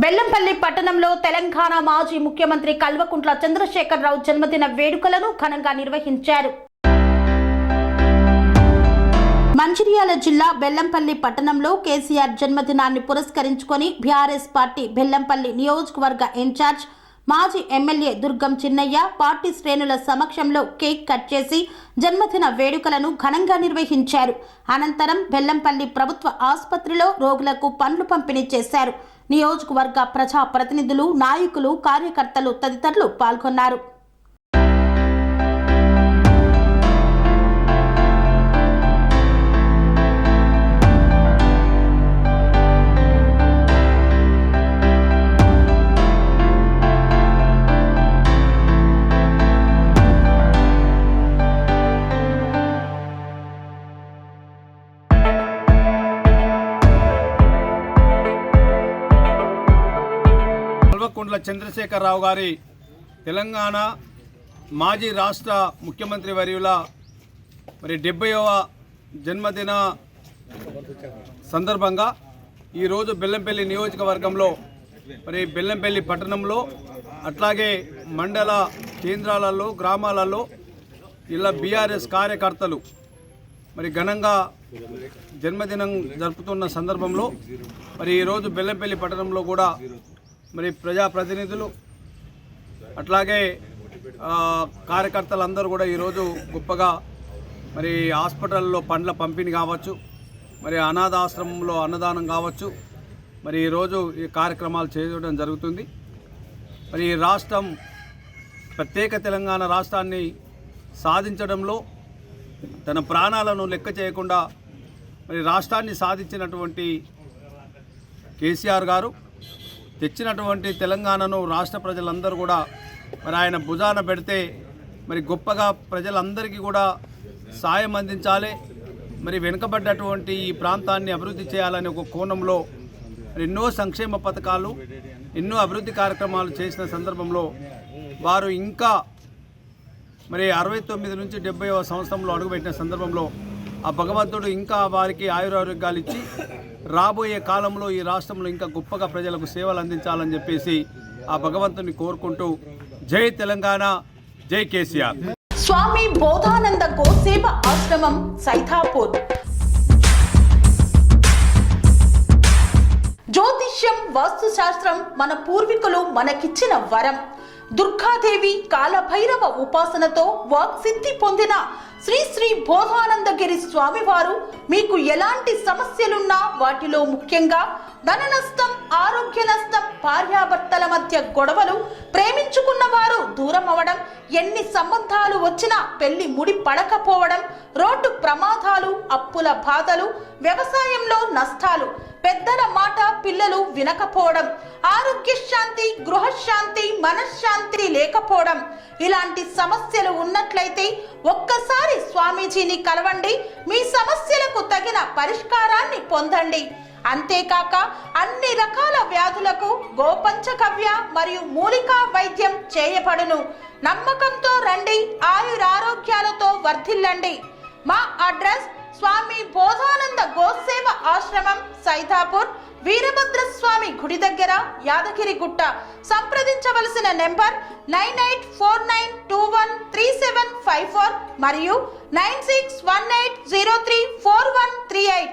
బెల్లంపల్లి పట్టణంలో తెలంగాణ మాజీ ముఖ్యమంత్రి కల్వకుంట్ల చంద్రశేఖరరావు జన్మదిన వేడుకలను ఘనంగా నిర్వహించారు. మంచిర్యాల జిల్లా బెల్లంపల్లి పట్టణంలో కేసీఆర్ జన్మదినాన్ని పురస్కరించుకొని బీఆర్ఎస్ పార్టీ బెల్లంపల్లి నియోజకవర్గ ఇన్ఛార్జ్ మాజీ ఎమ్మెల్యే దుర్గం చిన్నయ్య పార్టీ శ్రేణుల సమక్షంలో కేక్ కట్ చేసి జన్మదిన వేడుకలను ఘనంగా నిర్వహించారు. అనంతరం బెల్లంపల్లి ప్రభుత్వ ఆసుపత్రిలో రోగులకు పండ్లు పంపిణీ చేశారు. నియోజకవర్గ ప్రజా ప్రతినిధులు, నాయకులు, కార్యకర్తలు తదితరులు పాల్గొన్నారు. కల్వకుంట్ల చంద్రశేఖరరావు గారి తెలంగాణ మాజీ రాష్ట్ర ముఖ్యమంత్రి వర్యుల 70వ జన్మదిన సందర్భంగా ఈరోజు బెల్లంపల్లి నియోజకవర్గంలో బెల్లంపల్లి పట్టణంలో అట్లాగే మండల కేంద్రాలలో గ్రామాలలో ఇలా బీఆర్ఎస్ కార్యకర్తలు ఘనంగా జన్మదినం జరుపుతున్న సందర్భంలో ఈరోజు బెల్లంపల్లి పట్టణంలో కూడా ప్రజాప్రతినిధులు అట్లాగే కార్యకర్తలందరూ కూడా ఈరోజు గొప్పగా హాస్పిటల్లో పండ్ల పంపిణీ కావచ్చు, అనాథాశ్రమంలో అన్నదానం కావచ్చు, ఈరోజు ఈ కార్యక్రమాలు చేయడం జరుగుతుంది. ఈ రాష్ట్రం ప్రత్యేక తెలంగాణ రాష్ట్రాన్ని సాధించడంలో తన ప్రాణాలను లెక్క చేయకుండా రాష్ట్రాన్ని సాధించినటువంటి కేసీఆర్ గారు తెచ్చినటువంటి తెలంగాణను రాష్ట్ర ప్రజలందరూ కూడా ఆయన భుజాన పెడితే గొప్పగా ప్రజలందరికీ కూడా సాయం అందించాలి, వెనుకబడ్డటువంటి ఈ ప్రాంతాన్ని అభివృద్ధి చేయాలనే ఒక కోణంలో ఎన్నో సంక్షేమ పథకాలు, ఎన్నో అభివృద్ధి కార్యక్రమాలు చేసిన సందర్భంలో వారు ఇంకా 69 నుంచి 70వ సంవత్సరంలో అడుగుపెట్టిన సందర్భంలో ఆ భగవంతుడు ఇంకా వారికి ఆయురారోగ్యాలు ఇచ్చి రాబోయే కాలంలో ఈ రాష్ట్రంలో ఇంకా గొప్పగా ప్రజలకు సేవలు అందించాలని చెప్పేసి ఆ భగవంతుని కోరుకుంటూ జై తెలంగాణ, జై కేసీఆర్. స్వామి బోధానంద గోసేవ ఆశ్రమం సైథాపూర్. జ్యోతిష్యం, వాస్తుశాస్త్రం మన పూర్వీకులు మనకిచ్చిన వరం. దుర్గాదేవి, కాలభైరవ ఉపాసనతో వాక్సిద్ధి పొందిన శ్రీ శ్రీ బోధానందగిరి స్వామివారు మీకు ఎలాంటి సమస్యలున్నా, వాటిలో ముఖ్యంగా ధన నష్టం, ఆరోగ్య నష్టం, భార్యాభర్తల మధ్య గొడవలు, ప్రేమించుకున్న వారు దూరం అవడం, ఎన్ని సంబంధాలు వచ్చినా పెళ్లి ముడి పడకపోవడం, రోడ్డు ప్రమాదాలు, అప్పుల బాధలు, వ్యవసాయంలో నష్టాలు, పెద్దల మాట పిల్లలు వినకపోవడం, ఆరోగ్య శాంతి, గృహశాంతి, మనశ్శాంతి లేకపోవడం, ఇలాంటి సమస్యలు ఉన్నట్లయితే ఒక్కసారి స్వామీజీని కలవండి. మీ సమస్యలకు తగిన పరిష్కారాన్ని పొందండి. అంతేకాక అన్ని రకాల వ్యాధులకు గోపంచగవ్య మరియు మూలికా వైద్యం చేయబడును. నమ్మకంతో రండి, ఆయురారోగ్యాలతో వర్ధిల్లండి. మా అడ్రస్ స్వామి బోధానంద గోసేవ ఆశ్రమం, సైథాపూర్, వీరభద్రస్వామి గుడి దగ్గర, యాదగిరిగుట్ట. సంప్రదించవలసిన నెంబర్ 9849213754 మరియు 9618034138.